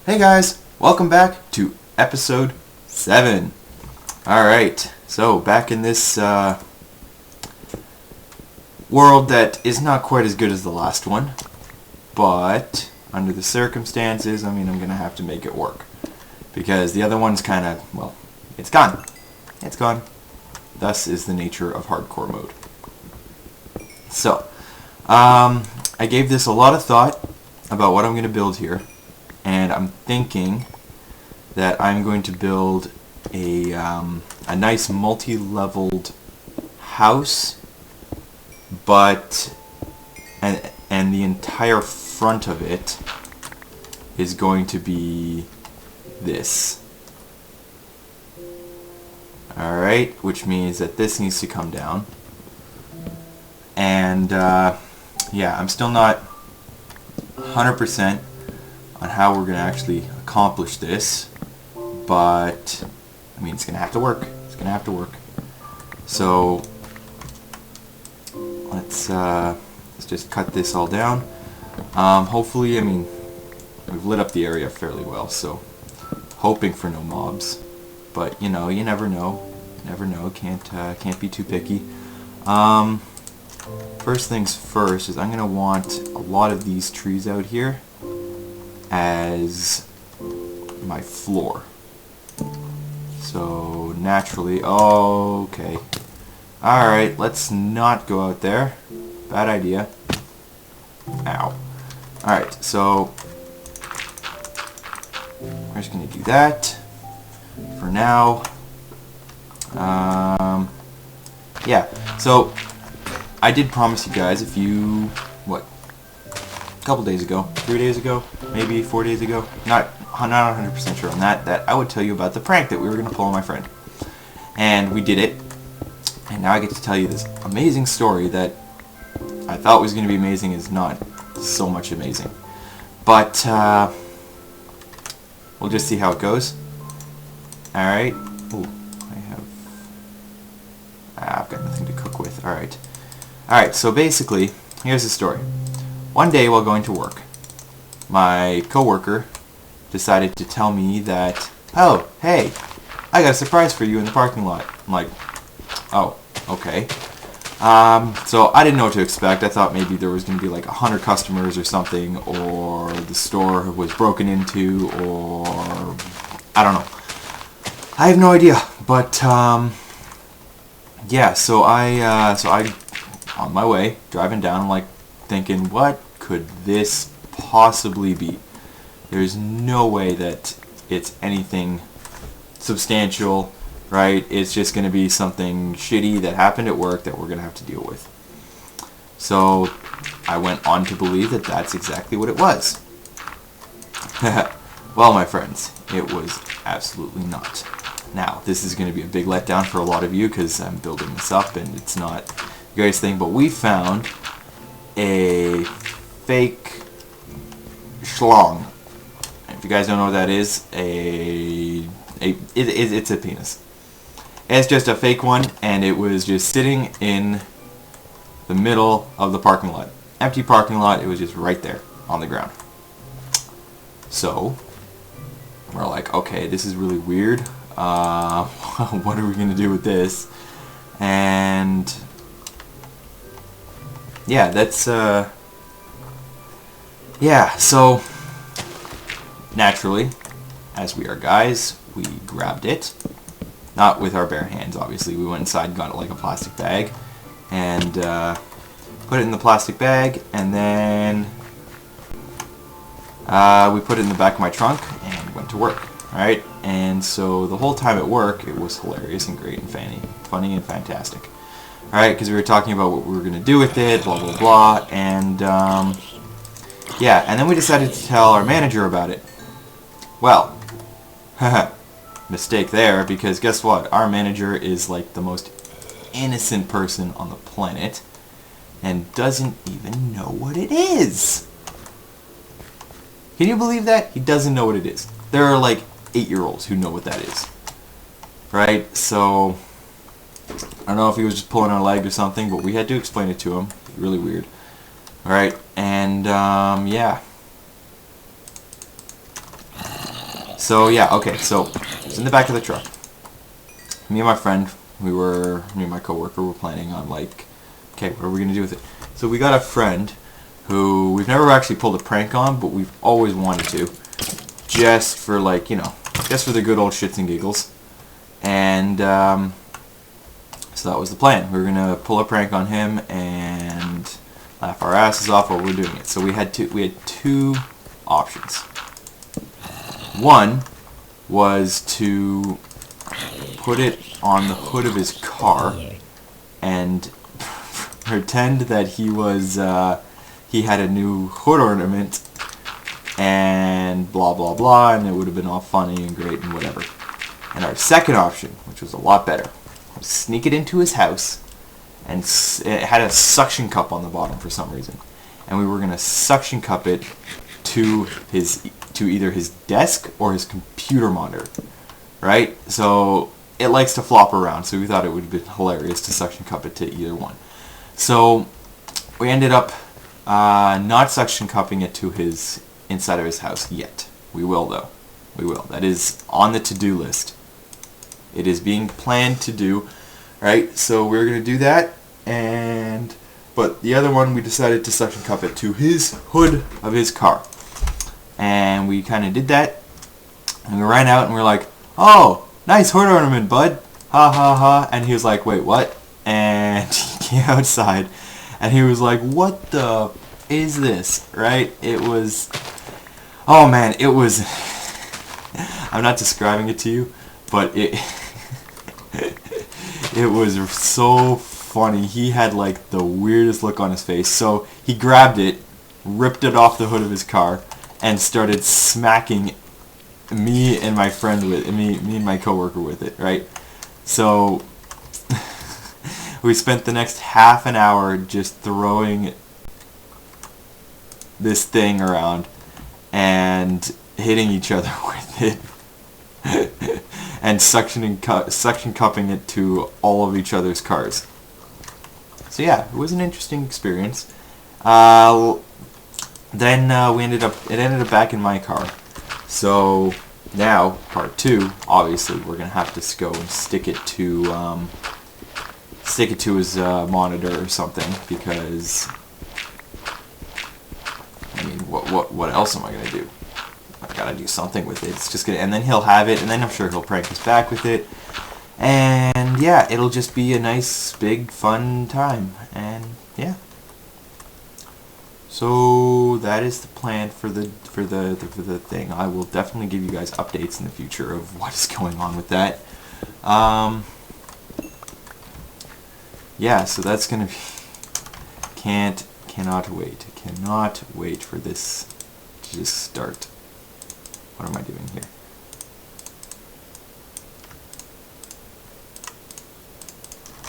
Hey guys, welcome back to episode 7. Alright, so back in this world that is not quite as good as the last one, but under the circumstances, I'm going to have to make it work. Because the other one's kind of, well, it's gone. It's gone. Thus is the nature of hardcore mode. So, I gave this a lot of thought about what I'm going to build here. And I'm thinking that I'm going to build a nice multi-leveled house, but and the entire front of it is going to be this. Alright, which means that this needs to come down. And yeah, I'm still not 100% on how we're going to actually accomplish this, but I mean, it's going to have to work. It's going to have to work. So let's just cut this all down. Hopefully, I mean, we've lit up the area fairly well, so hoping for no mobs. But you know, you never know. Never know. Can't be too picky. First things first is I'm going to want a lot of these trees out here as my floor. So naturally, okay. Alright, let's not go out there. Bad idea. Ow. Alright, so we're just going to do that for now. Yeah, so I did promise you guys if you, a couple days ago, 3 days ago, maybe 4 days ago, not 100% sure on that I would tell you about the prank that we were going to pull on my friend. And we did it, and now I get to tell you this amazing story that I thought was going to be amazing is not so much amazing. But, we'll just see how it goes. Alright. Ooh, I've got nothing to cook with. Alright. Alright, so basically, here's the story. One day while going to work, my coworker decided to tell me that, oh, hey, I got a surprise for you in the parking lot. I'm like, oh, okay. So I didn't know what to expect. I thought maybe there was going to be like 100 customers or something, or the store was broken into, or I don't know. I have no idea. But yeah, so I on my way driving down, I'm like thinking, what could this possibly be? There's no way that it's anything substantial, right? It's just going to be something shitty that happened at work that we're going to have to deal with. So I went on to believe that that's exactly what it was. Well, my friends, it was absolutely not. Now, this is going to be a big letdown for a lot of you because I'm building this up and it's not the greatest thing, but we found a fake schlong. If you guys don't know what that is, it's a penis. It's just a fake one, and it was just sitting in the middle of the parking lot. Empty parking lot, it was just right there on the ground. So, we're like, okay, this is really weird. What are we going to do with this? And yeah, that's yeah, so naturally, as we are guys, we grabbed it. Not with our bare hands, obviously. We went inside and got it like a plastic bag. And put it in the plastic bag. And then we put it in the back of my trunk and went to work. Alright? And so the whole time at work, it was hilarious and great and funny and fantastic. Alright, because we were talking about what we were going to do with it, blah, blah, blah. And yeah, and then we decided to tell our manager about it. Well, mistake there, because guess what? Our manager is like the most innocent person on the planet and doesn't even know what it is. Can you believe that? He doesn't know what it is. There are like 8-year-olds who know what that is. Right? So, I don't know if he was just pulling our leg or something, but we had to explain it to him. Really weird. Alright, and yeah. So yeah, okay, so it was in the back of the truck. Me and my friend, me and my coworker were planning on like, okay, what are we gonna do with it? So we got a friend who we've never actually pulled a prank on, but we've always wanted to, just for like, you know, just for the good old shits and giggles. And so that was the plan. We were gonna pull a prank on him and laugh our asses off while we were doing it. So we had two options. One was to put it on the hood of his car and pretend that he was he had a new hood ornament and blah blah blah, and it would have been all funny and great and whatever. And our second option, which was a lot better, was sneak it into his house, and it had a suction cup on the bottom for some reason, and we were gonna suction cup it to either his desk or his computer monitor, right? So it likes to flop around, so we thought it would be hilarious to suction cup it to either one. So we ended up not suction cupping it to his inside of his house yet. We will though. We will. That is on the to-do list. It is being planned to do, right? So we're gonna do that, but the other one we decided to suction cup it to his hood of his car, and we kind of did that, and we ran out and we were like, "Oh, nice hood ornament, bud! Ha ha ha!" And he was like, "Wait, what?" And he came outside, and he was like, "What the is this?" Right? It was, oh man, it was. I'm not describing it to you, but it it was so funny. He had like the weirdest look on his face. So he grabbed it, ripped it off the hood of his car, and started smacking me and my friend with me and my coworker with it. Right? So we spent the next half an hour just throwing this thing around and hitting each other with it. And suction cupping it to all of each other's cars. So yeah, it was an interesting experience. Then it ended up back in my car. So now part 2, obviously we're gonna have to go and stick it to his monitor or something, because I mean, what else am I gonna do? I've got to do something with it. It's just gonna, and then he'll have it, and then I'm sure he'll prank us back with it, and yeah, it'll just be a nice, big, fun time, and yeah. So that is the plan for the thing. I will definitely give you guys updates in the future of what is going on with that. Yeah, so that's gonna be. Cannot wait for this to just start. What am I doing here?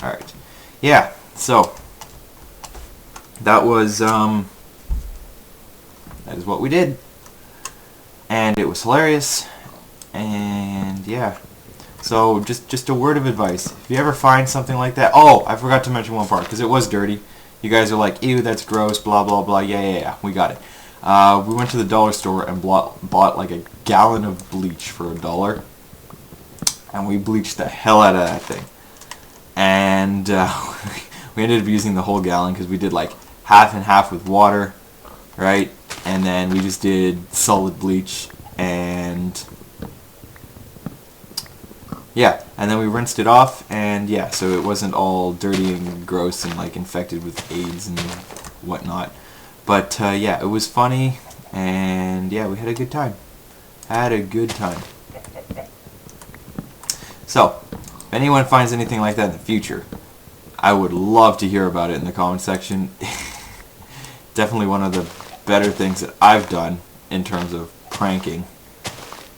Alright. Yeah, so that is what we did. And it was hilarious. And yeah. So just a word of advice. If you ever find something like that, oh, I forgot to mention one part, because it was dirty. You guys are like, ew, that's gross, blah blah blah. Yeah, we got it. We went to the dollar store and bought like a gallon of bleach for $1, and we bleached the hell out of that thing. And we ended up using the whole gallon because we did like half and half with water, right? And then we just did solid bleach, and yeah, and then we rinsed it off, and yeah, so it wasn't all dirty and gross and like infected with AIDS and whatnot. But yeah, it was funny, and yeah, we had a good time. So, if anyone finds anything like that in the future, I would love to hear about it in the comment section. Definitely one of the better things that I've done in terms of pranking.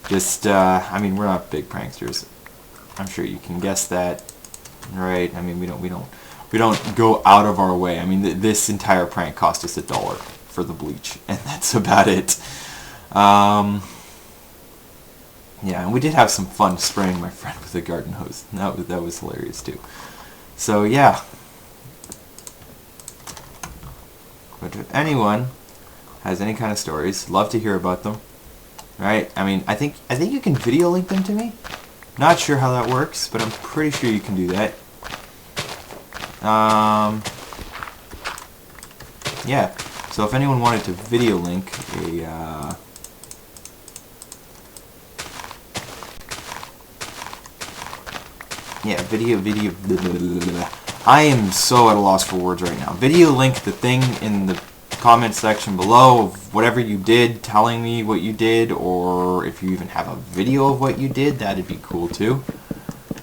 Just, I mean, we're not big pranksters. I'm sure you can guess that, right? I mean, we don't go out of our way. I mean, this entire prank cost us $1 for the bleach, and that's about it. Yeah, and we did have some fun spraying my friend with a garden hose. That was hilarious too. So yeah. But if anyone has any kind of stories, love to hear about them. right? I mean, I think you can video link them to me. Not sure how that works, but I'm pretty sure you can do that. Yeah. So if anyone wanted to video link a yeah, video blah, blah, blah, blah. I am so at a loss for words right now. Video link the thing in the comment section below of whatever you did, telling me what you did, or if you even have a video of what you did, that'd be cool too.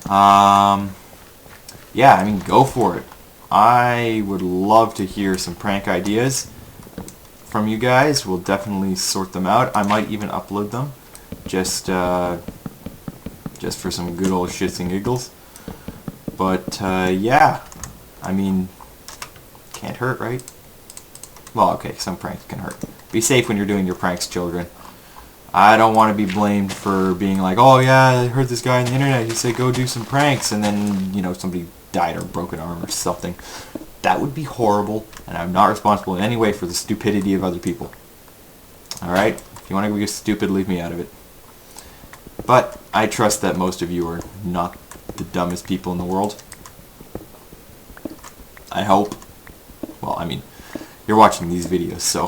Yeah, I mean, go for it. I would love to hear some prank ideas from you guys. We'll definitely sort them out. I might even upload them, just for some good old shits and giggles. But yeah, I mean, can't hurt, right? Well, okay, some pranks can hurt. Be safe when you're doing your pranks, children. I don't want to be blamed for being like, oh yeah, I heard this guy on the internet, he said go do some pranks, and then, you know, somebody died or broke an arm or something. That would be horrible, and I'm not responsible in any way for the stupidity of other people. Alright? If you want to be stupid, leave me out of it. But I trust that most of you are not the dumbest people in the world. I hope. Well, I mean, you're watching these videos, so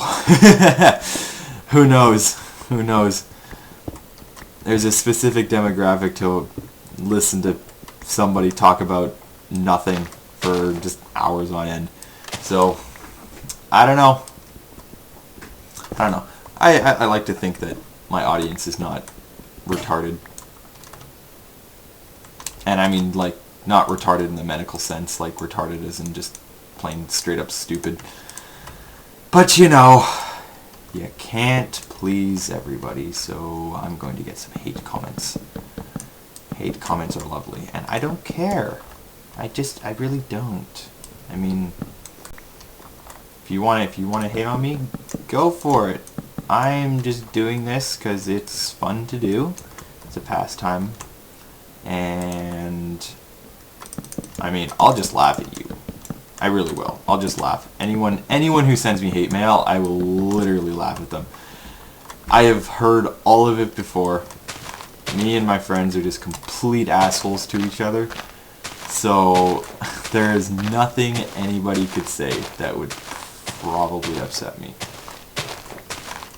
who knows? Who knows? There's a specific demographic to listen to somebody talk about nothing for just hours on end. So, I don't know. I like to think that my audience is not retarded. And I mean, like, not retarded in the medical sense, like retarded as in just plain straight up stupid. But you know, you can't please everybody, so I'm going to get some hate comments. Hate comments are lovely, and I don't care. I really don't. I mean, if you want to hate on me, go for it. I'm just doing this because it's fun to do. It's a pastime, and I mean, I'll just laugh at you. I really will. I'll just laugh. Anyone who sends me hate mail, I will literally laugh at them. I have heard all of it before. Me and my friends are just complete assholes to each other. So there is nothing anybody could say that would probably upset me.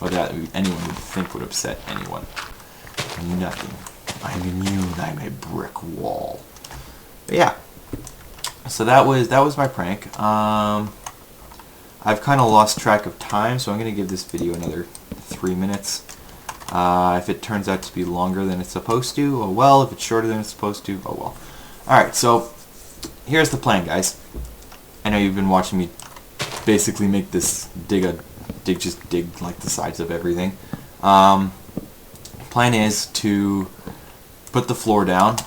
Or that anyone would think would upset anyone. Nothing. I'm immune. I'm a brick wall. But yeah. So that was my prank. I've kind of lost track of time, so I'm going to give this video another 3 minutes. If it turns out to be longer than it's supposed to, oh well. If it's shorter than it's supposed to, oh well. Alright, so here's the plan, guys. I know you've been watching me basically make this dig like the sides of everything. Plan is to put the floor down.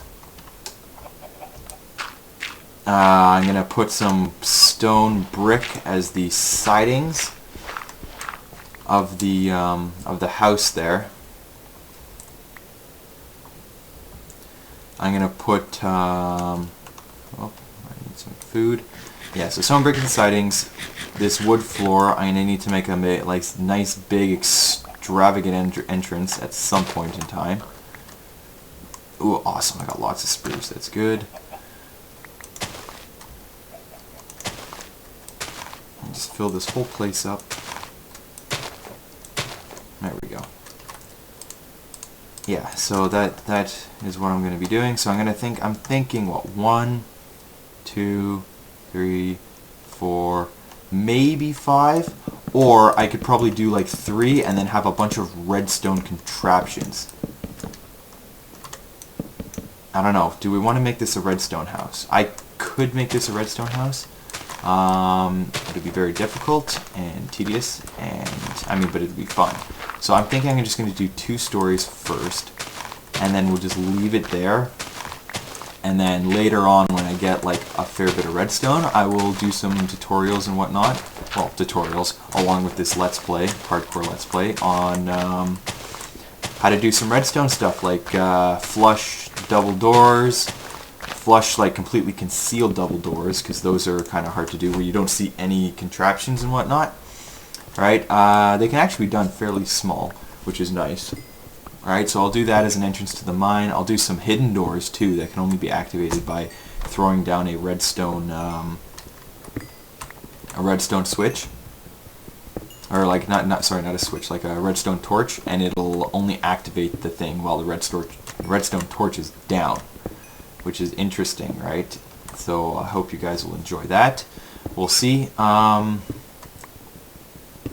I'm going to put some stone brick as the sidings of the house there. I'm going to put, oh, I need some food. Yeah, so stone brick and sidings. This wood floor, I'm going to need to make a nice big extravagant entrance at some point in time. Ooh, awesome, I got lots of spruce, that's good. Just fill this whole place up. There we go. Yeah, so that is what I'm going to be doing. So I'm thinking what, 1, 2, 3, 4, maybe 5, or I could probably do like 3 and then have a bunch of redstone contraptions. I don't know. Do we want to make this a redstone house? I could make this a redstone house. It would be very difficult and tedious, and I mean, but it would be fun. So I'm thinking I'm just going to do 2 stories first, and then we'll just leave it there. And then later on, when I get like a fair bit of redstone, I will do some tutorials and whatnot. Well, tutorials along with this let's play, hardcore let's play, on how to do some redstone stuff, like flush double doors. Flush like completely concealed double doors, because those are kind of hard to do where you don't see any contraptions and whatnot. Right? They can actually be done fairly small, which is nice. Alright, so I'll do that as an entrance to the mine. I'll do some hidden doors too that can only be activated by throwing down a redstone switch. Or like not a switch, like a redstone torch, and it'll only activate the thing while the redstone torch is down, which is interesting, right? So I hope you guys will enjoy that. We'll see.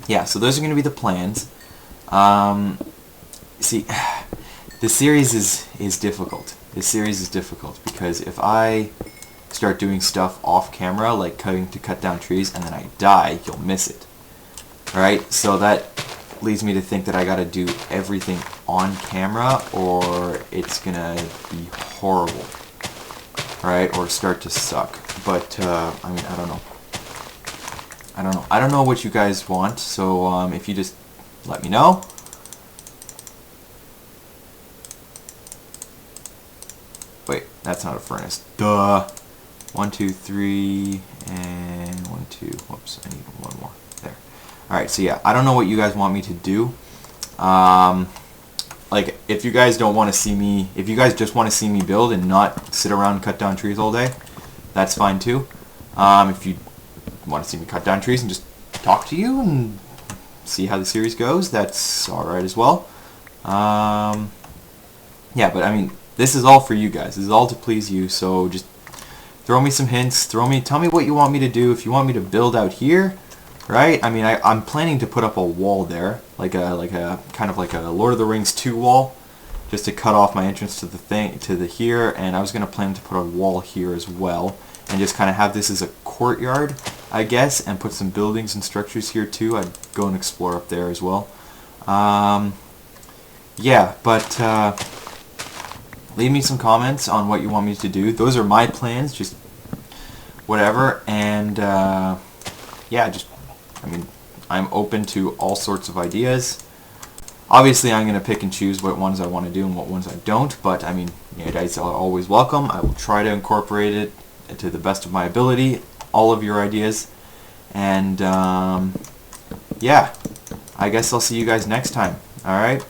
Yeah, so those are going to be the plans. See, this series is difficult. This series is difficult because if I start doing stuff off camera, like cut down trees, and then I die, you'll miss it. Alright, so that leads me to think that I gotta do everything on camera, or it's gonna be horrible. Alright, or start to suck. But, I mean, I don't know. I don't know what you guys want, so if you just let me know. Wait, that's not a furnace. Duh! 1, 2, 3, and 1, 2. Whoops, I need one more. There. Alright, so yeah, I don't know what you guys want me to do. Like, if you guys don't want to see me, if you guys just want to see me build and not sit around and cut down trees all day, that's fine too. If you want to see me cut down trees and just talk to you and see how the series goes, that's alright as well. Yeah, but I mean, this is all for you guys. This is all to please you, so just throw me some hints. Tell me what you want me to do. If you want me to build out here, right? I mean, I'm planning to put up a wall there, like a kind of like a Lord of the Rings 2 wall, just to cut off my entrance to the here. And I was gonna plan to put a wall here as well, and just kind of have this as a courtyard, I guess, and put some buildings and structures here too. I'd go and explore up there as well. Yeah, but leave me some comments on what you want me to do. Those are my plans, just whatever. And yeah, just, I mean, I'm open to all sorts of ideas. Obviously, I'm going to pick and choose what ones I want to do and what ones I don't, but I mean, you guys are always welcome. I will try to incorporate it to the best of my ability, all of your ideas. And yeah, I guess I'll see you guys next time. Alright?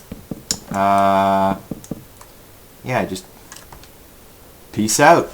Yeah, just peace out.